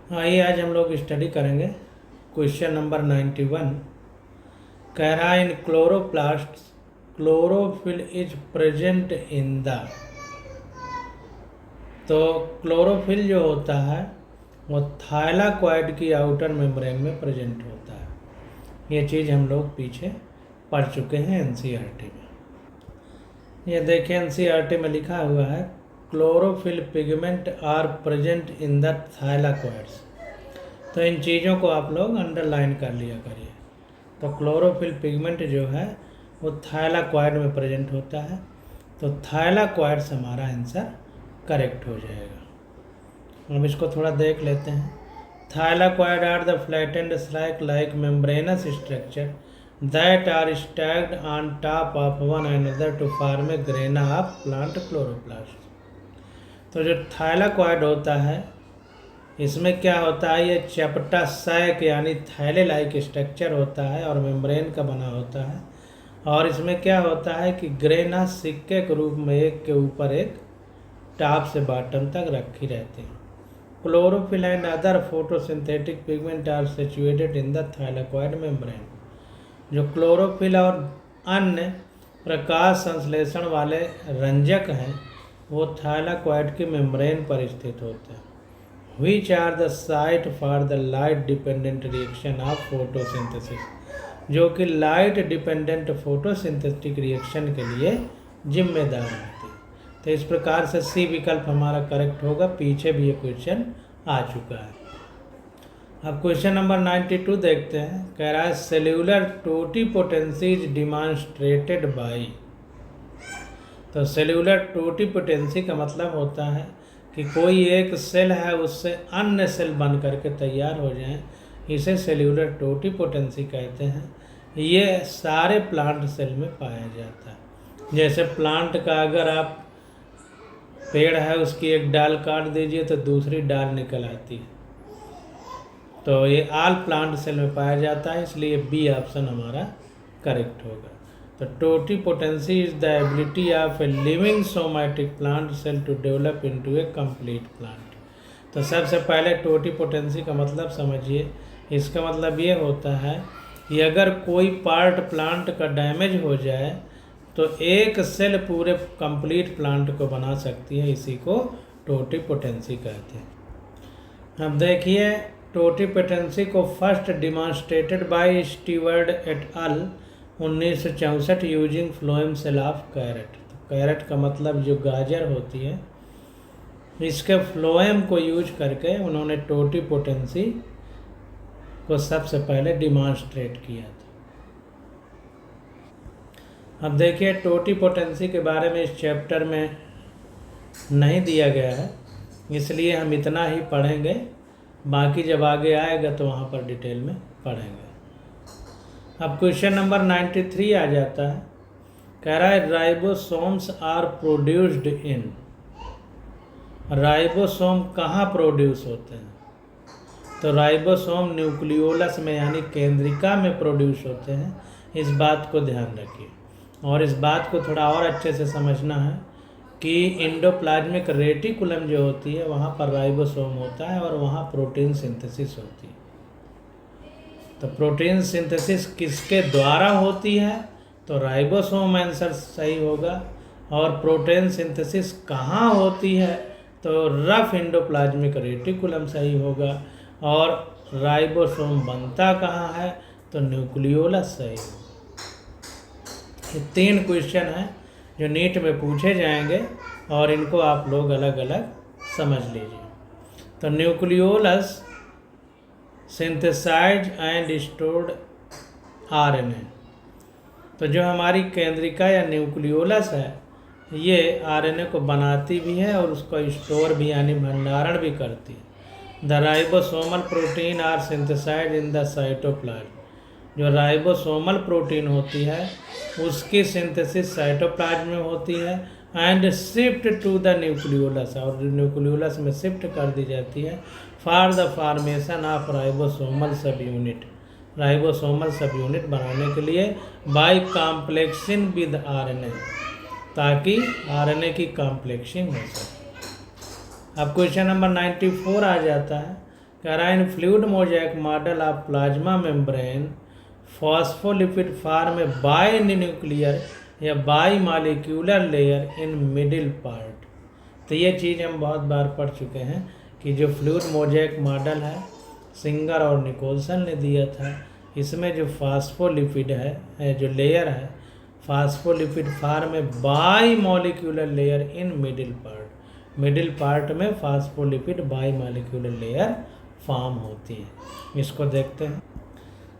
आइए आज हम लोग स्टडी करेंगे क्वेश्चन नंबर 91। कह रहा है इन chloroplast chlorophyll is present in the. तो क्लोरोफिल जो होता है वो थाइलाकॉइड की आउटर मेम्ब्रेन में प्रेजेंट होता है। ये चीज़ हम लोग पीछे पढ़ चुके हैं एनसीईआरटी में। ये देखिए एनसीईआरटी में लिखा हुआ है chlorophyll pigment are present in the thylakoids. तो इन चीज़ों को आप लोग अंडरलाइन कर लिया करिए। तो क्लोरोफिल पिगमेंट जो है वो थाइलाकॉइड में प्रेजेंट होता है। तो थाइलाकॉइड्स हमारा आंसर करेक्ट हो जाएगा। अब इसको थोड़ा देख लेते हैं। Thylakoid are the flattened sac like membranous structure that are stacked on top of one another to form a grana of plant chloroplast. तो जो थाइलाकॉइड होता है इसमें क्या होता है, ये चपटा सैक यानी थैले लाइक स्ट्रक्चर होता है और मेम्ब्रेन का बना होता है। और इसमें क्या होता है कि ग्रेना सिक्के के रूप में एक के ऊपर एक टॉप से बॉटम तक रखी रहते हैं। Chlorophyll and other photosynthetic pigment are situated in the thylakoid membrane. जो क्लोरोफिल और अन्य प्रकाश संश्लेषण वाले रंजक हैं वो थाइलाकॉइड के मेम्ब्रेन पर स्थित होते हैं। Which are the site for the light dependent reaction of photosynthesis, जो कि लाइट डिपेंडेंट फोटोसिंथेटिक रिएक्शन के लिए जिम्मेदार होती है। तो इस प्रकार से सी विकल्प हमारा करेक्ट होगा। पीछे भी ये क्वेश्चन आ चुका है। अब क्वेश्चन नंबर 92 देखते हैं। कह रहा है cellular totipotency is demonstrated by. तो सेल्यूलर टोटिपोटेंसी का मतलब होता है कि कोई एक सेल है उससे अन्य सेल बन करके तैयार हो जाएं, इसे सेल्यूलर टोटिपोटेंसी कहते हैं। ये सारे प्लांट सेल में पाया जाता है। जैसे प्लांट का अगर आप पेड़ है उसकी एक डाल काट दीजिए तो दूसरी डाल निकल आती है। तो ये ऑल प्लांट सेल में पाया जाता है, इसलिए बी ऑप्शन हमारा करेक्ट होगा। तो totipotency is the ability of a living somatic plant cell to develop into a complete plant. तो सबसे पहले टोटिपोटेंसी का मतलब समझिए। इसका मतलब ये होता है कि अगर कोई पार्ट प्लांट का डैमेज हो जाए तो एक सेल पूरे कंप्लीट प्लांट को बना सकती है, इसी को टोटिपोटेंसी कहते हैं। अब देखिए टोटिपोटेंसी को first demonstrated by Steward et al 1964 using phloem cell of carrot. तो कैरेट का मतलब जो गाजर होती है, इसके फ्लोएम को यूज करके उन्होंने टोटिपोटेंसी को सबसे पहले डिमॉन्स्ट्रेट किया था। अब देखिए टोटिपोटेंसी के बारे में इस चैप्टर में नहीं दिया गया है, इसलिए हम इतना ही पढ़ेंगे। बाकी जब आगे आएगा तो वहाँ पर डिटेल में पढ़ेंगे। अब क्वेश्चन नंबर 93 आ जाता है। कह रहा है ribosomes are produced in. Ribosome कहाँ प्रोड्यूस होते हैं? तो राइबोसोम न्यूक्लियोलस में यानी केंद्रिका में प्रोड्यूस होते हैं। इस बात को ध्यान रखिए और इस बात को थोड़ा और अच्छे से समझना है कि इंडोप्लाज्मिक रेटिकुलम जो होती है वहाँ पर राइबोसोम होता है और वहाँ प्रोटीन सिंथेसिस होती है। तो प्रोटीन सिंथेसिस किसके द्वारा होती है? तो राइबोसोम आंसर सही होगा। और प्रोटीन सिंथेसिस कहाँ होती है? तो रफ इंडोप्लाज्मिक रेटिकुलम सही होगा। और राइबोसोम बनता कहाँ है? तो न्यूक्लियोलस सही होगा। ये 3 क्वेश्चन हैं जो नीट में पूछे जाएंगे और इनको आप लोग अलग अलग समझ लीजिए। तो nucleolus synthesize and stored RNA. तो जो हमारी केंद्रिका या न्यूक्लियोलस है ये आरएनए को बनाती भी है और उसको स्टोर भी यानी भंडारण भी करती है। The ribosomal protein are synthesize in the cytoplasm. जो राइबोसोमल प्रोटीन होती है उसकी सिंथेसिस साइटोप्लाज्म में होती है and shift to the nucleolus, और न्यूक्लियोलस में शिफ्ट कर दी जाती है for the formation of ribosomal subunit. Ribosomal subunit बनाने के लिए बाय कॉम्प्लेक्सिंग विद आरएनए, ताकि आरएनए की कॉम्प्लेक्सिंग हो सके। अब क्वेश्चन नंबर 94 आ जाता है। कह रहा है इन fluid mosaic model of plasma membrane phospholipid form में बाई न्यूक्लियर या by molecular layer in middle part. तो ये चीज़ हम बहुत बार पढ़ चुके हैं कि जो फ्लूइड मोज़ेक मॉडल है सिंगर और निकोलसन ने दिया था, इसमें जो फास्फोलिपिड है जो लेयर है फास्फोलिपिड फॉर्म में bimolecular layer in middle part में phospholipid bimolecular layer form होती है। इसको देखते हैं।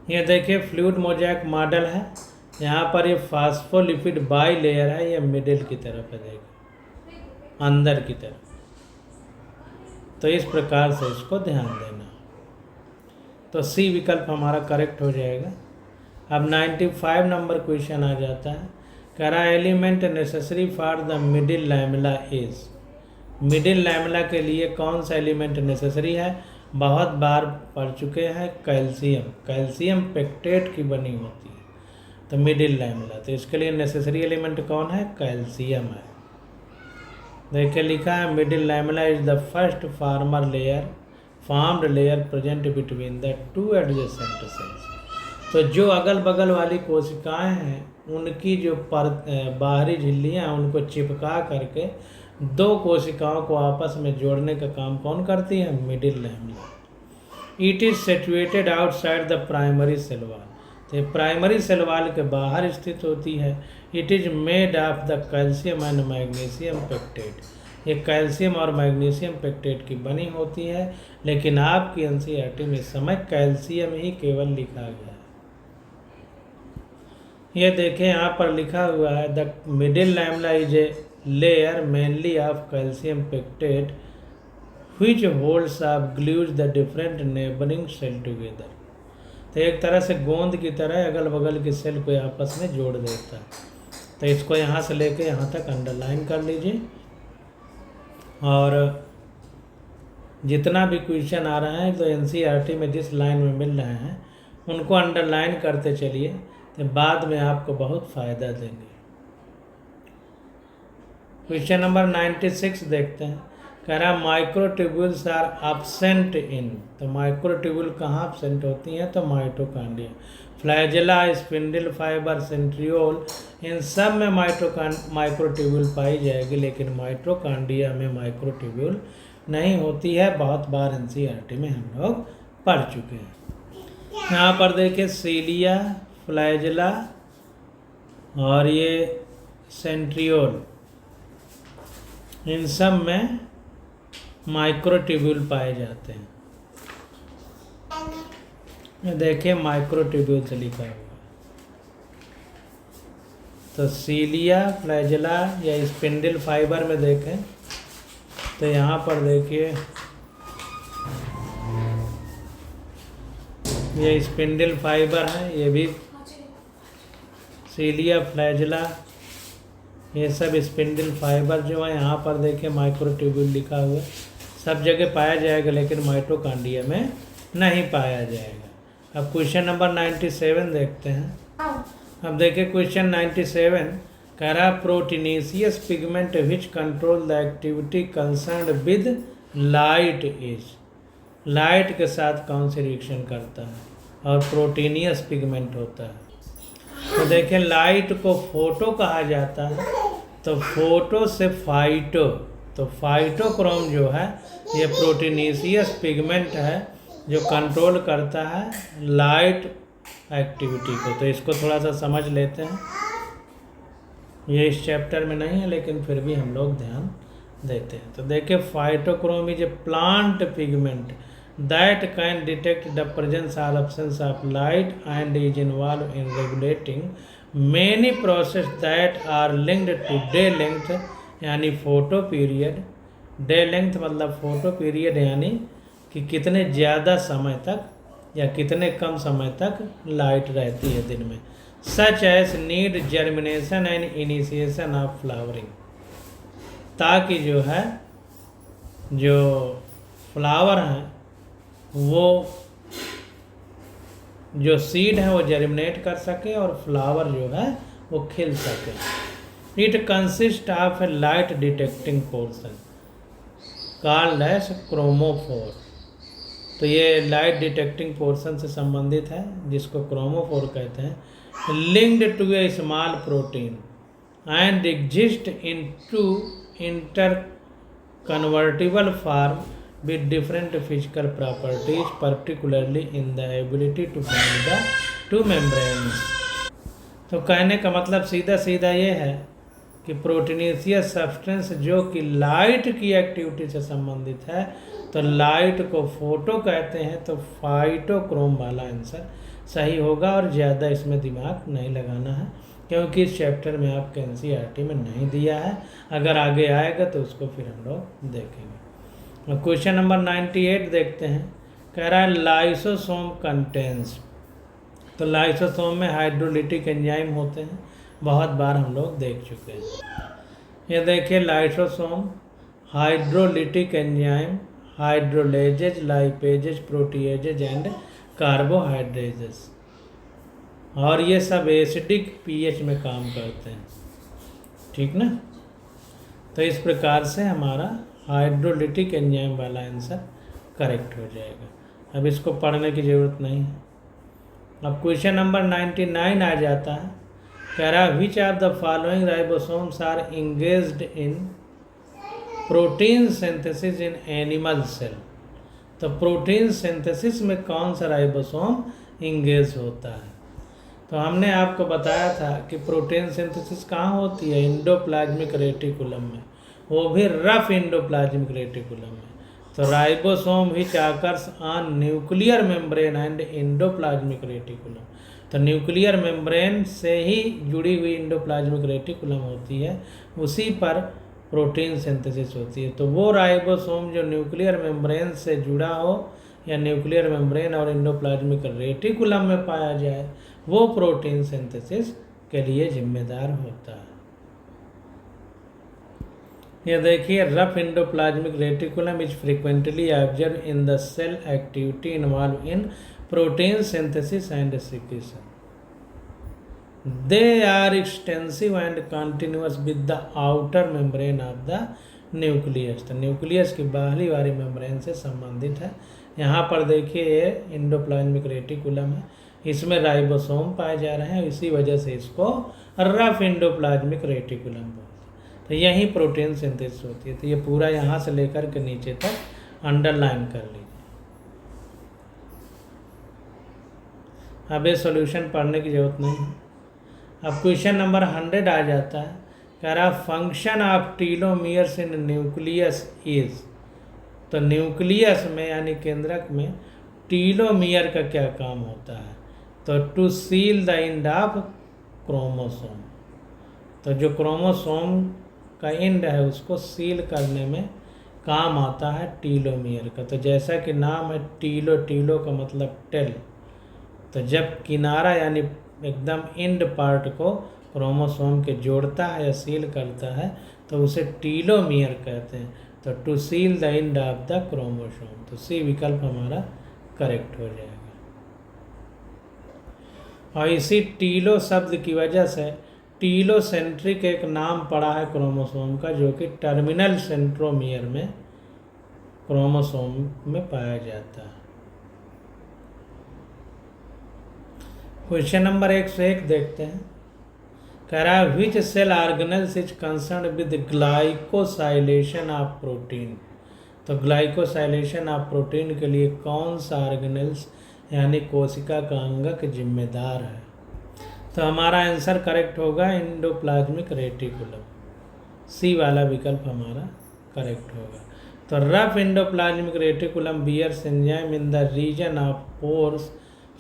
ये देखिए फ्लूइड मोज़ेक मॉडल है, यहाँ पर ये फास्फोलिपिड बाई लेयर है, ये मिडिल की तरफ है, देखिए अंदर की तरफ। तो इस प्रकार से इसको ध्यान देना। तो सी विकल्प हमारा करेक्ट हो जाएगा। अब 95 नंबर क्वेश्चन आ जाता है। कह रहा है element necessary for the middle lamella is. Middle lamella के लिए कौन सा एलिमेंट नेसेसरी है? बहुत बार पढ़ चुके हैं, कैल्शियम पेक्टेट की बनी होती है तो मिडिल लैमेला। तो इसके लिए नेसेसरी एलिमेंट कौन है? कैल्शियम है। देखिए लिखा है middle lamella is the first formed layer present between the two adjacent sales. तो जो अगल बगल वाली कोशिकाएं हैं उनकी जो बाहरी झिल्लियाँ हैं उनको चिपका करके दो कोशिकाओं को आपस में जोड़ने का काम कौन करती है? Middle lamella. It is situated outside the primary cell wall. तो प्राइमरी सेल वॉल के बाहर स्थित होती है। It is made of the calcium and magnesium pectate. ये कैल्शियम और मैग्नीशियम पेक्टेट की बनी होती है, लेकिन आपकी एनसीईआरटी में इस समय कैल्शियम ही केवल लिखा गया है। ये देखें यहाँ पर लिखा हुआ है the middle lamella is a layer mainly of calcium pectate which holds up glues the different neighboring cell together। तो एक तरह से गोंद की तरह अगल बगल की सेल को आपस में जोड़ देता है। तो इसको यहाँ से लेके यहाँ तक अंडरलाइन कर लीजिए, और जितना भी क्वेश्चन आ रहा है तो एनसीईआरटी में जिस लाइन में मिल रहे हैं उनको अंडरलाइन करते चलिए, तो बाद में आपको बहुत फ़ायदा देंगे। क्वेश्चन नंबर 96 देखते हैं। कह रहा है माइक्रोट्यूब्यूल्स आर एब्सेंट इन। तो माइक्रोट्यूब्यूल कहाँ एब्सेंट होती हैं? तो mitochondria, flagella, spindle fibre, centriole, इन सब में माइक्रोट्यूब्यूल पाई जाएगी, लेकिन माइटोकॉन्ड्रिया में माइक्रोट्यूब्यूल नहीं होती है। बहुत बार एनसीईआरटी में हम लोग पढ़ चुके हैं। यहाँ पर देखिए सीलिया, फ्लैजेला और ये सेंट्रियोल, इन सब में माइक्रोट्यूब्यूल पाए जाते हैं। देखिए माइक्रोट्यूब्यूल से लिखा हुआ है। तो सीलिया, फ्लैजेला या स्पिंडल फाइबर में देखें तो यहाँ पर देखिए ये स्पिंडल फाइबर है, ये भी सीलिया, फ्लैजेला, ये सब स्पिंडल फाइबर जो है। यहाँ पर देखिए माइक्रोट्यूब्यूल लिखा हुआ है। सब जगह पाया जाएगा लेकिन माइटोकॉन्ड्रिया में नहीं पाया जाएगा। अब क्वेश्चन नंबर 97 देखते हैं। अब देखिए क्वेश्चन 97 कह रहा proteinaceous pigment which control the activity concerned with light is. Light के साथ कौन सी रिएक्शन करता है और प्रोटीनियस पिगमेंट होता है? तो देखिए लाइट को फोटो कहा जाता है, तो फोटो से फाइटो, तो फाइटोक्रोम जो है ये प्रोटीनेशियस पिगमेंट है जो कंट्रोल करता है लाइट एक्टिविटी को। तो इसको थोड़ा सा समझ लेते हैं। ये इस चैप्टर में नहीं है लेकिन फिर भी हम लोग ध्यान देते हैं। तो देखिए phytochrome is a plant pigment that can detect the presence or absence of light and is involved in regulating many processes that are linked to day length यानी फोटो पीरियड। डे लेंथ मतलब photo period यानी कि कितने ज़्यादा समय तक या कितने कम समय तक लाइट रहती है दिन में। Such as need germination and initiation of flowering, ताकि जो है जो फ्लावर हैं वो जो सीड है वो जर्मिनेट कर सके और फ्लावर जो है वो खिल सके। It consist of a light detecting portion called as chromophore. तो ये लाइट डिटेक्टिंग पोर्शन से संबंधित है, जिसको क्रोमोफोर कहते हैं। Linked to a small protein and exist in two interconvertible form with different physical properties, particularly in the ability to bind the two membranes। तो कहने का मतलब सीधा सीधा ये है कि प्रोटीनेशियस सब्सटेंस जो कि लाइट की एक्टिविटी से संबंधित है, तो लाइट को फोटो कहते हैं, तो फाइटोक्रोम वाला आंसर सही होगा। और ज़्यादा इसमें दिमाग नहीं लगाना है, क्योंकि इस चैप्टर में आपके एनसीईआरटी में नहीं दिया है। अगर आगे आएगा तो उसको फिर हम लोग देखेंगे। क्वेश्चन नंबर 98 देखते हैं। कह रहा है लाइसोसोम कंटेंस। तो लाइसोसोम में हाइड्रोलिटिक एंजाइम होते हैं, बहुत बार हम लोग देख चुके हैं। ये देखिए lysosome, hydrolytic enzyme, hydrolases, lipases, proteases and carbohydrases, और ये सब एसिडिक पीएच में काम करते हैं, ठीक ना। तो इस प्रकार से हमारा हाइड्रोलिटिक एंजाइम वाला आंसर करेक्ट हो जाएगा। अब इसको पढ़ने की ज़रूरत नहीं है। अब क्वेश्चन नंबर 99 आ जाता है। कह रहा है which of the following ribosomes are engaged in protein synthesis in animal cell. तो प्रोटीन सिंथेसिस में कौन सा राइबोसोम इंगेज होता है। तो हमने आपको बताया था कि प्रोटीन सिंथेसिस कहाँ होती है, एंडोप्लाज्मिक रेटिकुलम में, वो भी रफ एंडोप्लाज्मिक रेटिकुलम में। तो ribosome which occurs on nuclear membrane and endoplasmic reticulum. तो न्यूक्लियर मेम्ब्रेन से ही जुड़ी हुई एंडोप्लाज्मिक रेटिकुलम होती है, उसी पर प्रोटीन सिंथेसिस होती है। तो वो राइबोसोम जो न्यूक्लियर मेम्ब्रेन से जुड़ा हो या न्यूक्लियर मेम्ब्रेन और एंडोप्लाज्मिक रेटिकुलम में पाया जाए, वो प्रोटीन सिंथेसिस के लिए जिम्मेदार होता है। ये देखिए rough endoplasmic reticulum is frequently observe in the cell activity involve in protein synthesis and secretion. They are extensive and continuous with the outer membrane of the nucleus. तो न्यूक्लियस की बाहरी वाली मेम्ब्रेन से संबंधित है। यहाँ पर देखिए ये एंडोप्लाज्मिक रेटिकुलम है, इसमें राइबोसोम पाए जा रहे हैं, इसी वजह से इसको रफ एंडोप्लाज्मिक रेटिकुलम बोलते हैं। तो यही प्रोटीन सिंथेसिस होती है। तो ये पूरा यहाँ से लेकर के नीचे तक अंडरलाइन कर लीजिए। अब ये सॉल्यूशन पढ़ने की जरूरत नहीं है। अब क्वेश्चन नंबर 100 आ जाता है। कह रहा function of telomeres in nucleus is. तो न्यूक्लियस में यानी केंद्रक में टीलोमियर का क्या काम होता है। तो to seal the end of chromosome. तो जो क्रोमोसोम का एंड है उसको सील करने में काम आता है टीलोमियर का। तो जैसा कि नाम है टीलो, टीलो का मतलब टेल। तो जब किनारा यानी एकदम एंड पार्ट को क्रोमोसोम के जोड़ता है या सील करता है तो उसे टीलोमियर कहते हैं। तो to seal the end of the chromosome. तो सी विकल्प हमारा करेक्ट हो जाएगा। और इसी टीलो शब्द की वजह से टीलोसेंट्रिक एक नाम पड़ा है क्रोमोसोम का, जो कि टर्मिनल सेंट्रोमियर में क्रोमोसोम में पाया जाता है। क्वेश्चन नंबर 101 देखते हैं। कह रहा है which cell organelles is concern with glycosylation of protein. तो ग्लाइकोसाइलेशन ऑफ प्रोटीन के लिए कौन सा ऑर्गेनेल्स यानी कोशिका का अंगक जिम्मेदार है। तो हमारा आंसर करेक्ट होगा एंडोप्लाज्मिक रेटिकुलम। सी वाला विकल्प हमारा करेक्ट होगा। तो rough endoplasmic reticulum bears enzyme in the region of pores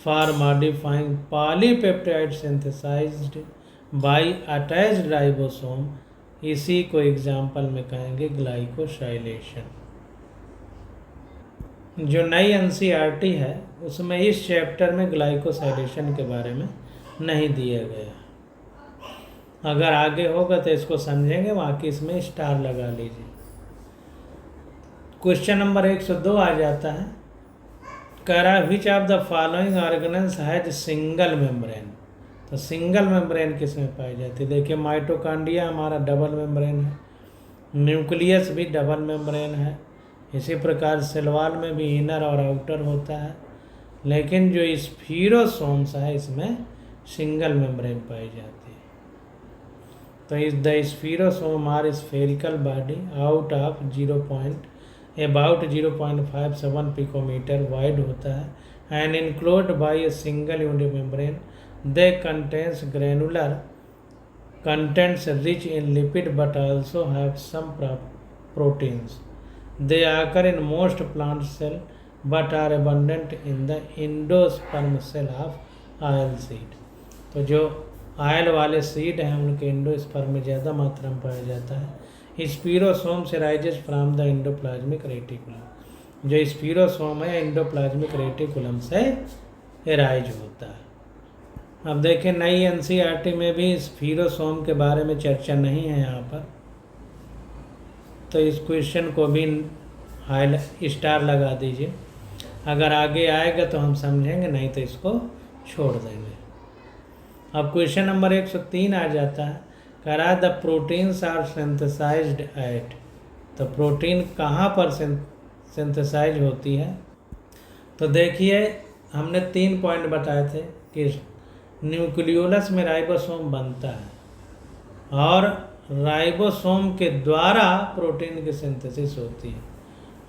for modifying polypeptide synthesized by attached ribosome. इसी को एग्जाम्पल में कहेंगे ग्लाइकोसाइलेशन। जो नई एनसीईआरटी है उसमें इस चैप्टर में ग्लाइकोसाइलेशन के बारे में नहीं दिया गया। अगर आगे होगा तो इसको समझेंगे, बाकी इसमें स्टार लगा लीजिए। क्वेश्चन नंबर 102 आ जाता है। कह रहा है which of the following organelles has single membrane. तो सिंगल मेम्ब्रेन किस में पाई जाती है। देखिए माइटोकॉन्ड्रिया हमारा डबल मेम्ब्रेन है, न्यूक्लियस भी डबल मेम्ब्रेन है, इसी प्रकार सेल वॉल में भी इनर और आउटर होता है, लेकिन जो स्फीरोसोम्स है इसमें सिंगल मेम्ब्रेन पाई जाती है। तो इस the spherosome are spherical body out of about 0.57 picometer wide होता है and enclosed by a single unit membrane. They contains granular contents rich in lipid but also have some proteins. They occur in most plant cell but are abundant in the endosperm cell of oil seed. तो जो oil वाले seed हैं उनके endosperm में ज़्यादा मात्रा में पाया जाता है। स्पीरोसोम से rises from the endoplasmic reticulum. जो स्पीरोसोम है एंडोप्लाज्मिक रेटिकुलम से एराइज होता है। अब देखें नई एनसीईआरटी में भी स्फीरोसोम के बारे में चर्चा नहीं है यहाँ पर, तो इस क्वेश्चन को भी स्टार लगा दीजिए। अगर आगे आएगा तो हम समझेंगे, नहीं तो इसको छोड़ देंगे। अब क्वेश्चन नंबर 103 आ जाता है, कह रहा है the proteins are synthesized at. तो प्रोटीन कहाँ पर सिंथेसाइज होती है? तो देखिए हमने 3 पॉइंट बताए थे कि न्यूक्लियोलस में राइबोसोम बनता है और राइबोसोम के द्वारा प्रोटीन की सिंथेसिस होती है।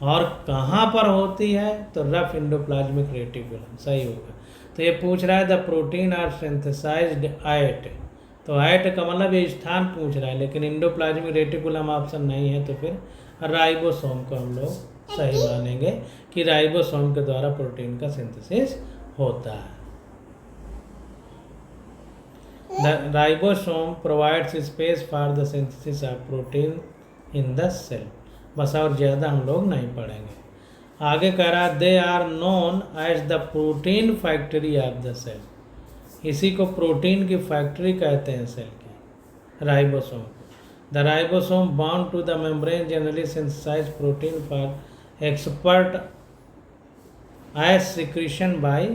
और कहाँ पर होती है? तो रफ एंडोप्लाज्मिक रेटिकुलम, सही होगा। तो ये पूछ रहा है the protein are synthesized at, तो एट का मतलब ये स्थान पूछ रहा है, लेकिन एंडोप्लाज्मिक रेटिकुलम ऑप्शन नहीं है, तो फिर राइबोसोम को हम लोग सही मानेंगे कि राइबोसोम के द्वारा प्रोटीन का सिंथेसिस होता है। The ribosome provides space for the synthesis of protein in the cell। बस और ज़्यादा हम लोग नहीं पढ़ेंगे। आगे कह रहा है they are known as the protein factory of the cell. इसी को प्रोटीन की फैक्ट्री कहते हैं सेल की, ribosome. The ribosome bound to the membrane generally synthesize protein for export as secretion by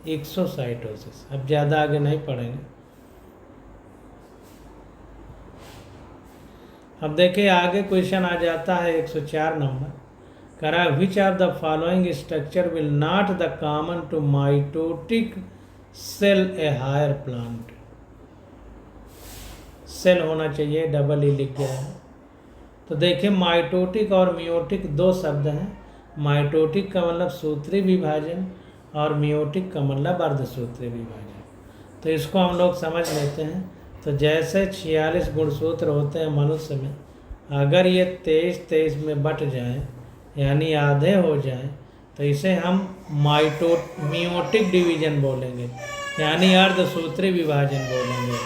exocytosis. अब ज़्यादा आगे नहीं पढ़ेंगे। अब देखिए आगे क्वेश्चन आ जाता है 104 नंबर, कह रहा है which of the following structure will not the common to mitotic cell a higher plant. Cell होना चाहिए, डबल ई लिख गया है। तो देखिए माइटोटिक और मियोटिक 2 शब्द हैं। माइटोटिक का मतलब सूत्री विभाजन और मियोटिक का मतलब अर्धसूत्री विभाजन। तो इसको हम लोग समझ लेते हैं। तो जैसे 46 गुणसूत्र होते हैं मनुष्य में, अगर ये 23 में बट जाएं यानी आधे हो जाएं, तो इसे हम मियोटिक डिवीजन बोलेंगे, यानी अर्धसूत्री विभाजन बोलेंगे।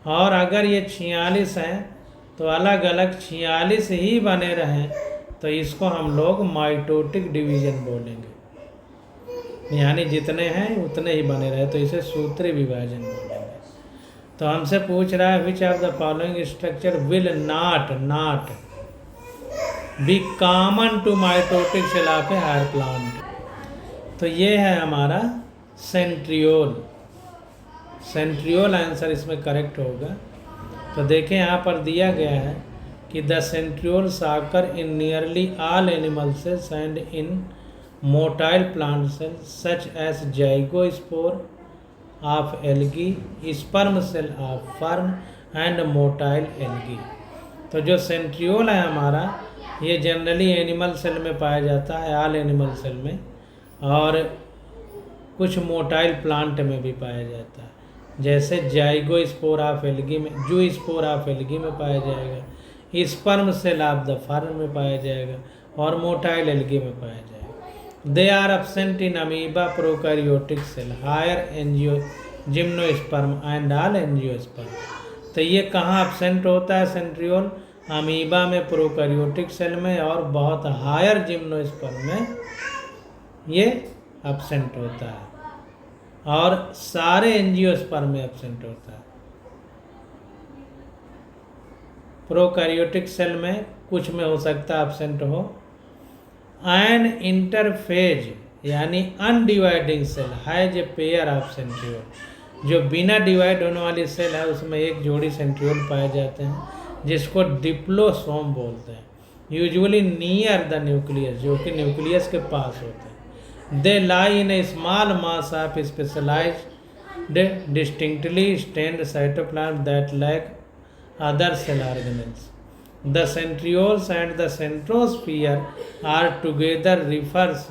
और अगर ये 46 हैं तो अलग अलग 46 ही बने रहें, तो इसको हम लोग माइटोटिक डिवीजन बोलेंगे, यानी जितने हैं उतने ही बने रहे, तो इसे सूत्री विभाजन बोलेंगे। तो हमसे पूछ रहा है which of the following structure will not be common to mitotic cell of a higher plant. तो ये है हमारा सेंट्रियोल। सेंट्रियोल आंसर इसमें करेक्ट होगा। तो देखें यहाँ पर दिया गया है कि the centrioles occur in nearly all animal cells and in motile plant cells such as zygospore of algae, sperm cell of fern and motile algae. तो जो सेंट्रियोल है हमारा, ये जनरली एनिमल सेल में पाया जाता है, ऑल एनिमल सेल में, और कुछ मोटाइल प्लांट में भी पाया जाता है। जैसे जाइगोस्पोर ऑफ एल्गी में, जूस्पोर ऑफ एल्गी में पाया जाएगा, sperm cell of the fern में पाया जाएगा और मोटाइल एल्गी में पाया जाएगा। They are absent in amoeba prokaryotic cell, higher gymnosperm and all angiosperm. तो ये कहाँ एब्सेंट होता है सेंट्रियोल? अमीबा में, प्रोकैरियोटिक सेल में और बहुत हायर जिम्नोस्पर्म में ये एब्सेंट होता है, और सारे एंजियोस्पर्म में एब्सेंट होता है। प्रोकैरियोटिक सेल में कुछ में हो सकता है एब्सेंट हो। एन इंटरफेज यानी undividing cell has a pair of centriole. जो बिना डिवाइड होने वाली सेल है उसमें एक जोड़ी सेंट्रियोल पाए जाते हैं, जिसको डिप्लोसोम बोलते हैं। यूजुअली नियर द न्यूक्लियस, जो कि न्यूक्लियस के पास होते हैं। They lie in a small mass of specialised distinctly stained cytoplasm that lack other cell organelles. The centrioles and the centrosphere are together refers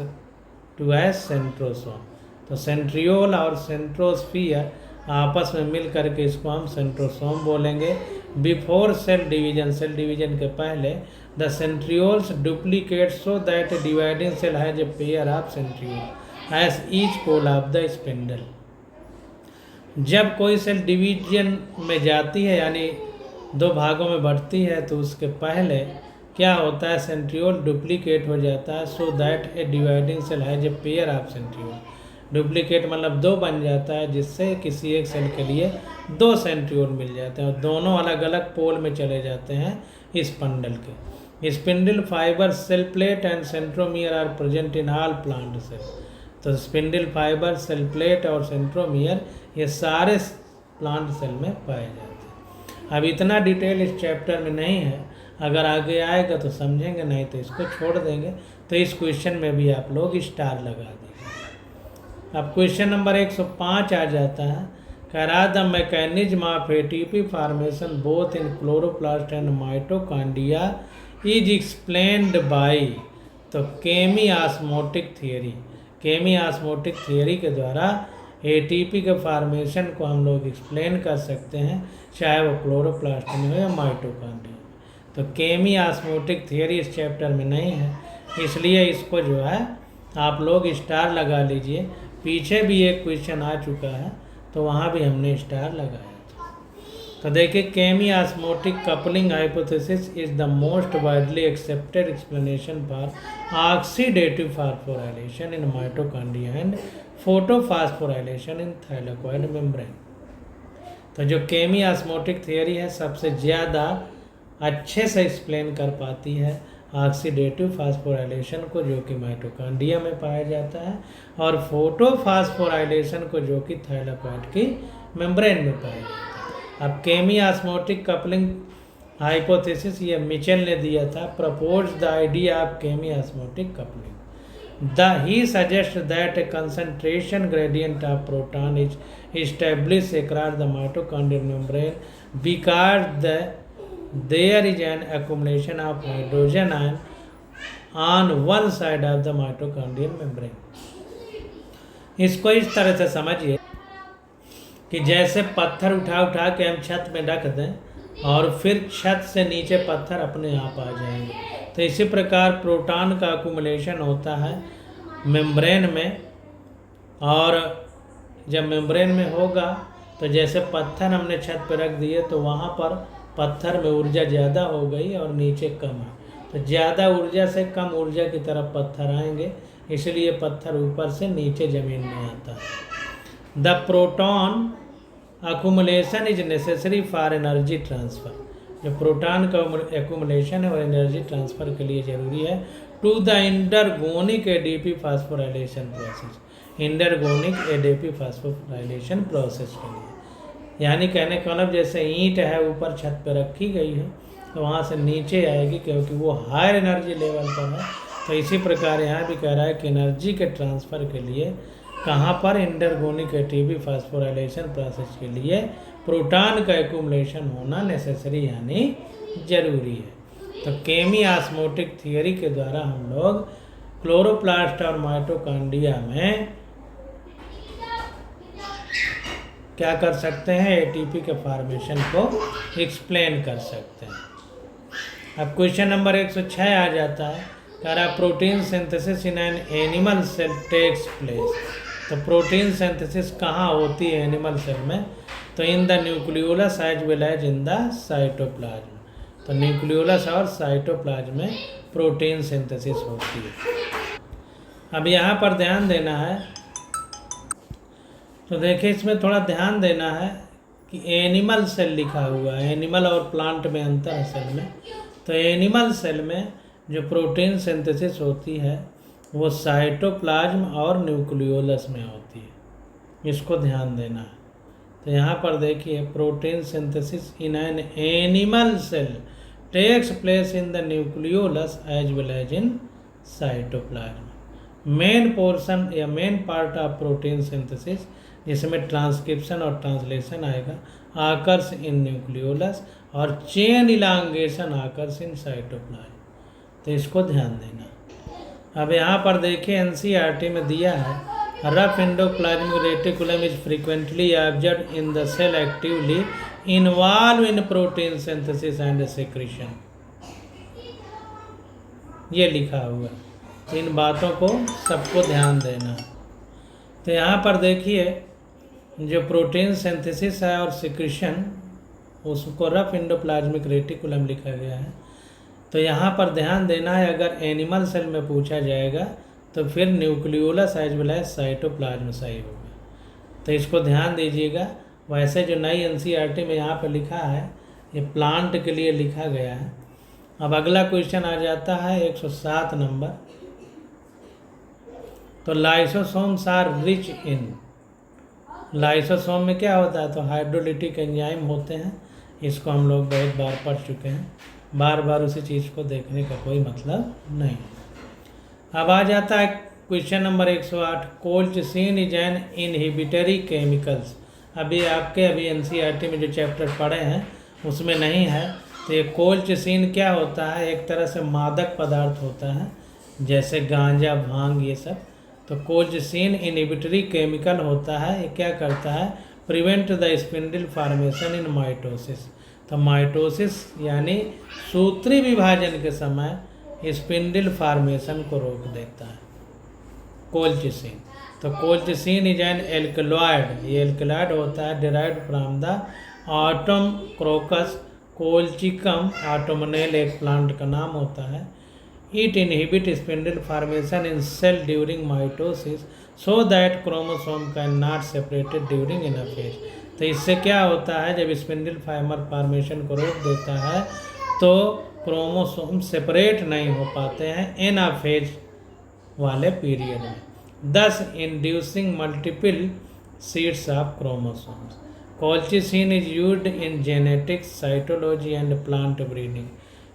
to as centrosome. तो centriole और सेंट्रोस्फियर आपस में मिल करके इसको हम सेंट्रोसोम बोलेंगे। बिफोर सेल डिवीजन के पहले the centrioles duplicate so that dividing cell has a pair of centriole as each pole of the spindle. जब कोई सेल डिवीजन में जाती है यानी दो भागों में बढ़ती है तो उसके पहले क्या होता है, सेंट्रियोल डुप्लीकेट हो जाता है so that a dividing cell has a pair of centriole. Duplicate मतलब दो बन जाता है जिससे किसी एक सेल के लिए दो सेंट्रियोल मिल जाते हैं और दोनों अलग अलग पोल में चले जाते हैं स्पंडल के। Spindle fibre cell plate and centromere are present in all plant cell. तो स्पिंडल फाइबर सेल प्लेट और सेंट्रोमियर ये सारे प्लांट सेल में पाए जाते हैं। अब इतना डिटेल इस चैप्टर में नहीं है, अगर आगे आएगा तो समझेंगे, नहीं तो इसको छोड़ देंगे। तो इस क्वेश्चन में भी आप लोग स्टार लगा दीजिए। अब क्वेश्चन नंबर 105 आ जाता है, कह रहा the mechanism of ATP formation both in chloroplast and mitochondria is explained bye. तो केमी ऑस्मोटिक थियरी, केमी ऑस्मोटिक थियरी के द्वारा एटीपी के फार्मेशन को हम लोग एक्सप्लेन कर सकते हैं, चाहे वो क्लोरोप्लास्ट में हो या माइटोकॉन्ड्रिया। तो केमी ऑस्मोटिक थियरी इस चैप्टर में नहीं है, इसलिए इसको जो है आप लोग स्टार लगा लीजिए। पीछे भी एक क्वेश्चन आ चुका है तो वहाँ भी हमने स्टार लगाया था। तो देखिए, chemiosmotic coupling hypothesis is the most widely accepted explanation for oxidative phosphorylation in mitochondria and photophosphorylation in thylakoid membrane. तो जो केमी ऑस्मोटिक थियरी है सबसे ज़्यादा अच्छे से एक्सप्लेन कर पाती है ऑक्सीडेटिव फास्फोराइलेशन को, जो कि माइटोकॉन्ड्रिया में पाया जाता है, और फोटोफॉस्फोराइलेशन को जो कि थाइलाकोइड की मेम्ब्रेन में पाया जाता है। अब केमी ऑस्मोटिक कपलिंग हाइपोथेसिस ये मिचेल ने दिया था, propose the idea of chemiosmotic coupling. He suggests that a concentration gradient of proton is established across the mitochondrial membrane because there is an accumulation of hydrogen ion on one side of the mitochondrial membrane. इसको इस तरह से समझिए कि जैसे पत्थर उठा उठा के हम छत में रख दें और फिर छत से नीचे पत्थर अपने आप आ जाएंगे, तो इसी प्रकार प्रोटॉन का अकुमुलेशन होता है मेम्ब्रेन में, और जब मेम्ब्रेन में होगा तो जैसे पत्थर हमने छत पर रख दिए तो वहाँ पर पत्थर में ऊर्जा ज़्यादा हो गई और नीचे कम है, तो ज़्यादा ऊर्जा से कम ऊर्जा की तरफ पत्थर आएंगे, इसलिए पत्थर ऊपर से नीचे ज़मीन में आता है। The proton accumulation is necessary for energy transfer. जो प्रोटॉन का एक्यूमुलेशन है और एनर्जी ट्रांसफ़र के लिए ज़रूरी है to the endergonic ADP phosphorylation process, endergonic ADP phosphorylation process के लिए। यानी कहने का मतलब जैसे ईंट है ऊपर छत पर रखी गई है तो वहाँ से नीचे आएगी क्योंकि वो हायर एनर्जी लेवल पर है, तो इसी प्रकार यहाँ भी कह रहा है कि एनर्जी के ट्रांसफ़र के लिए कहाँ पर इंडरगोनिक एटीपी फास्फोराइलेशन प्रोसेस के लिए प्रोटॉन का एक्यूमुलेशन होना नेसेसरी यानी ज़रूरी है। तो केमी ऑस्मोटिक थियरी के द्वारा हम लोग क्लोरोप्लास्ट और माइटोकॉन्ड्रिया में क्या कर सकते हैं, एटीपी के फॉर्मेशन को एक्सप्लेन कर सकते हैं। अब क्वेश्चन नंबर 106 आ जाता है, कह रहा protein synthesis in an animal cell takes place. तो प्रोटीन सिंथेसिस कहाँ होती है एनिमल सेल में, तो in the nucleolus as well as in the cytoplasm. तो न्यूक्लियोलस और साइटोप्लाज्म में प्रोटीन सिंथेसिस होती है। अब यहाँ पर ध्यान देना है, तो देखिए इसमें थोड़ा ध्यान देना है कि एनिमल सेल लिखा हुआ है, एनिमल और प्लांट में अंतर है सेल में। तो एनिमल सेल में जो प्रोटीन सिंथेसिस होती है वो साइटोप्लाज्म और न्यूक्लियोलस में होती है, इसको ध्यान देना है। तो यहाँ पर देखिए protein synthesis in an animal cell takes place in the nucleolus as well as in cytoplasm. Main portion या main part of protein synthesis जिसमें ट्रांसक्रिप्शन और ट्रांसलेशन आएगा आकर्स इन न्यूक्लियोलस और chain elongation occurs in cytoplasm. तो इसको ध्यान देना। अब यहाँ पर देखिए एनसीईआरटी में दिया है rough endoplasmic reticulum is frequently observed in the cell actively involve in protein synthesis and secretion. ये लिखा हुआ, इन बातों को सबको ध्यान देना। तो यहाँ पर देखिए जो प्रोटीन सिंथेसिस है और सिक्रेशन उसको रफ एंडोप्लाज्मिक रेटिकुलम लिखा गया है। तो यहाँ पर ध्यान देना है, अगर एनिमल सेल में पूछा जाएगा तो फिर nucleolus as well as cytoplasm सही होगा। तो इसको ध्यान दीजिएगा। वैसे जो नई एनसीईआरटी में यहाँ पर लिखा है ये प्लांट के लिए लिखा गया है। अब अगला क्वेश्चन आ जाता है 107 नंबर। तो lysosomes are rich in, lysosome में क्या होता है? तो हाइड्रोलिटिक एंजाइम होते हैं। इसको हम लोग बहुत बार पढ़ चुके हैं, बार बार उसी चीज़ को देखने का कोई मतलब नहीं। अब आ जाता है question number 108। Colchicine is N inhibitory chemicals. अभी एनसीईआरटी में जो चैप्टर पढ़े हैं उसमें नहीं है। तो ये कोल्चिसिन क्या होता है? एक तरह से मादक पदार्थ होता है जैसे गांजा, भांग, ये सब। तो कोल्चिसिन इनहिबिटरी केमिकल होता है। ये क्या करता है? Prevent the spindle formation in mitosis. तो माइटोसिस यानी सूत्री विभाजन के समय स्पिंडल फॉर्मेशन को रोक देता है कोल्चिसिन। तो कोल्चिसिन इज एन एल्कलॉइड, ये एल्कलॉइड होता है derived from the autumn crocus colchicum autumnale एक प्लांट का नाम होता है। It inhibit spindle formation in cell during mitosis so that chromosome can not separated during anaphase. तो इससे क्या होता है? जब स्पिंडल फाइबर फॉर्मेशन को रोक देता है तो क्रोमोसोम सेपरेट नहीं हो पाते हैं एनाफेज वाले पीरियड में, thus inducing multiple seeds of chromosomes. Colchicine is used in genetics, cytology and plant breeding.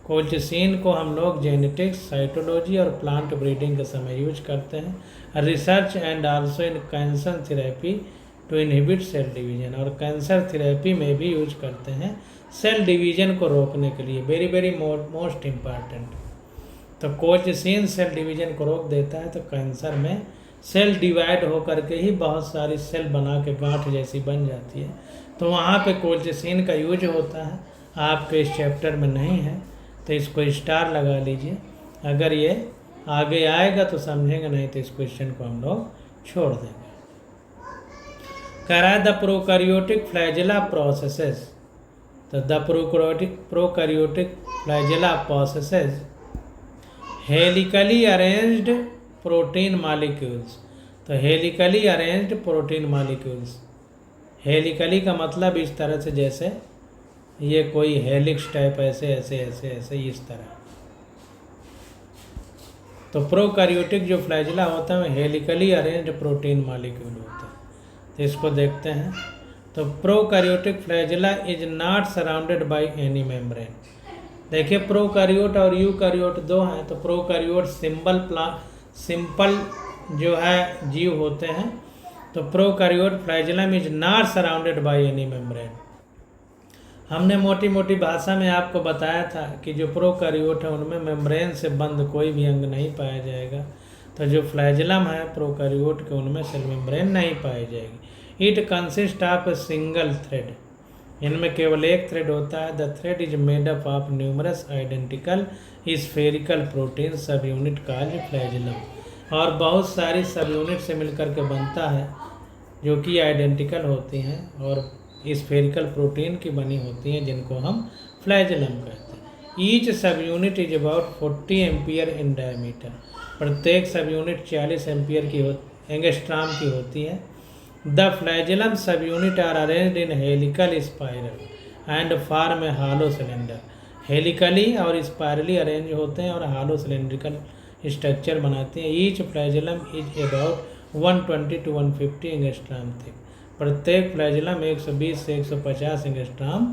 Colchicine को हम लोग जेनेटिक्स, साइटोलॉजी और प्लांट ब्रीडिंग के समय यूज करते हैं। Research and also in cancer therapy to inhibit cell division, और cancer therapy में भी यूज करते हैं सेल डिवीजन को रोकने के लिए। Very very most important. तो कोल्चिसिन सेल डिवीजन को रोक देता है। तो कैंसर में सेल डिवाइड होकर के ही बहुत सारी सेल बना के गांठ जैसी बन जाती है। तो वहाँ पे कोल्चिसिन का यूज होता है। आपके इस चैप्टर में नहीं है तो इसको स्टार लगा लीजिए। अगर ये आगे आएगा तो समझेंगे, नहीं तो इस क्वेश्चन को हम लोग छोड़ देंगे। कह रहा है द प्रोकैरियोटिक फ्लैजेला प्रोसेसेस। तो the prokaryotic flagella processes helically arranged protein molecules. तो helically arranged protein molecules, helically का मतलब इस तरह से जैसे ये कोई हेलिक्स टाइप ऐसे ऐसे ऐसे ऐसे इस तरह। तो प्रोकैरियोटिक जो फ्लैजेला होता है हेलिकली अरेंज्ड प्रोटीन मॉलिक्यूल होता है। तो इसको देखते हैं। तो prokaryotic flagella is not surrounded by any membrane. देखिए प्रोकैरियोट और यूकैरियोट दो हैं। तो प्रोकैरियोट सिंपल जो है जीव होते हैं। तो prokaryote flagellum is not surrounded by any membrane. हमने मोटी मोटी भाषा में आपको बताया था कि जो प्रोकैरियोट है उनमें मेम्ब्रेन से बंद कोई भी अंग नहीं पाया जाएगा। तो जो फ्लैजेलम है प्रोकैरियोट के उनमें सेल मेम्ब्रेन नहीं पाई जाएगी। It consist of a single thread, इनमें केवल एक थ्रेड होता है। The thread is made up of numerous identical spherical protein सब यूनिट कॉल्ड फ्लैजेलम, और बहुत सारी सब यूनिट से मिलकर के बनता है जो कि आइडेंटिकल होती हैं और स्फेरिकल प्रोटीन की बनी होती हैं जिनको हम फ्लैजेलम कहते हैं। ईच सब unit is about 40 ampere in diameter. प्रत्येक सब यूनिट 40 एम्पियर की एंगस्ट्रॉम की होती है। The flagellum sub unit are arranged in helical spiral and form a hollow cylinder. Helically और स्पायरली अरेंज होते हैं और हॉलो सिलेंड्रिकल स्ट्रक्चर बनाते हैं। Each flagellum is about 120 to 150 angstrom thick. प्रत्येक फ्लैजेलम 120 से 150 एंगस्ट्रॉम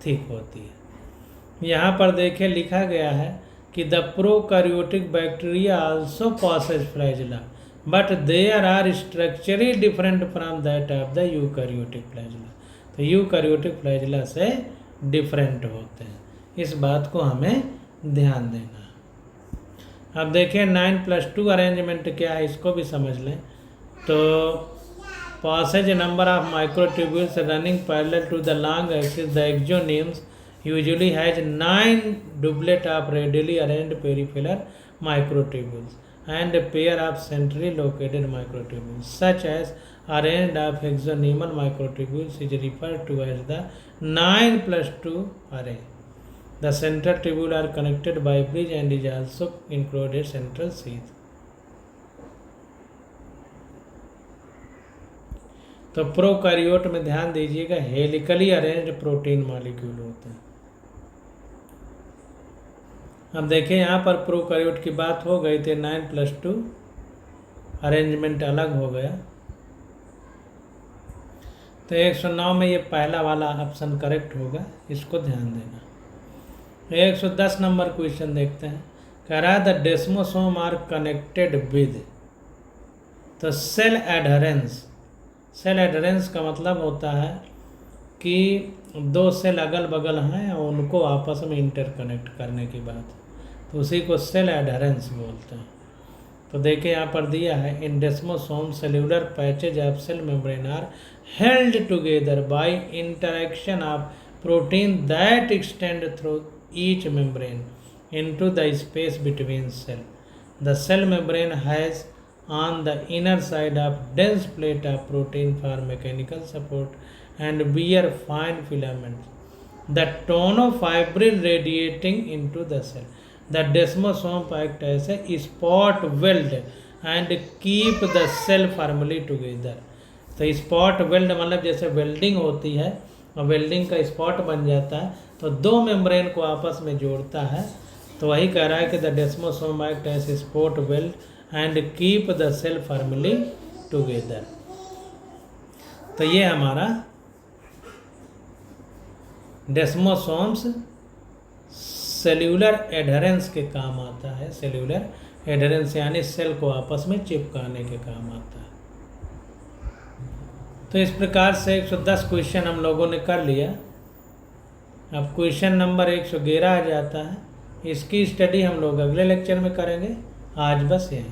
थिक होती है। यहाँ पर देखिए लिखा गया है कि the prokaryotic bacteria also possess flagella but there are structurally different from that of the eukaryotic flagella. तो यूकैरियोटिक फ्लैजिला से डिफरेंट होते हैं, इस बात को हमें ध्यान देना है। अब देखिए 9+2 अरेंजमेंट क्या है, इसको भी समझ लें। तो passage number of microtubules running parallel to the long axis, the exonemes usually has 9 doublet of radially arranged peripheral microtubules and a pair of centrally located microtubules, such as arranged of hexanemal microtubules is referred to as the 9+2 array. The central tubule are connected by bridge and is also included central sheath. तो prokaryote में ध्यान दीजिएगा helically arranged protein molecule होते हैं। अब देखिए यहाँ पर प्रोकैरियोट की बात हो गई थी, 9+2 अरेंजमेंट अलग हो गया। तो 109 में ये पहला वाला ऑप्शन करेक्ट होगा, इसको ध्यान देना। 110 नंबर क्वेश्चन देखते हैं। कह रहा है द डेस्मोसोम आर कनेक्टेड विद, तो सेल एडहेरेंस। सेल एडहेरेंस का मतलब होता है कि दो सेल अगल बगल हैं और उनको आपस में इंटरकनेक्ट करने की बात, तो उसी को सेल एडहेरेंस बोलते हैं। तो देखिए यहाँ पर दिया है in desmosome cellular patches of cell membrane are held together by interaction of protein that extend through each membrane into the space between cell. The cell membrane has on the inner side of dense plate of protein for mechanical support and bear fine filaments. The tonofibril radiating into the cell. The desmosome act as a spot weld and keep the cell firmly together. तो spot weld मतलब जैसे welding होती है और welding का spot बन जाता है तो दो मेम्ब्रेन को आपस में जोड़ता है। तो वही कह रहा है कि the desmosome act as spot weld and keep the cell firmly together. तो ये हमारा डेस्मोसोम्स सेल्यूलर एडहेरेंस के काम आता है। सेल्यूलर एडहेरेंस यानी सेल को आपस में चिपकाने के काम आता है। तो इस प्रकार से 110 क्वेश्चन हम लोगों ने कर लिया। अब क्वेश्चन नंबर 111 आ जाता है। इसकी स्टडी हम लोग अगले लेक्चर में करेंगे। आज बस यहीं।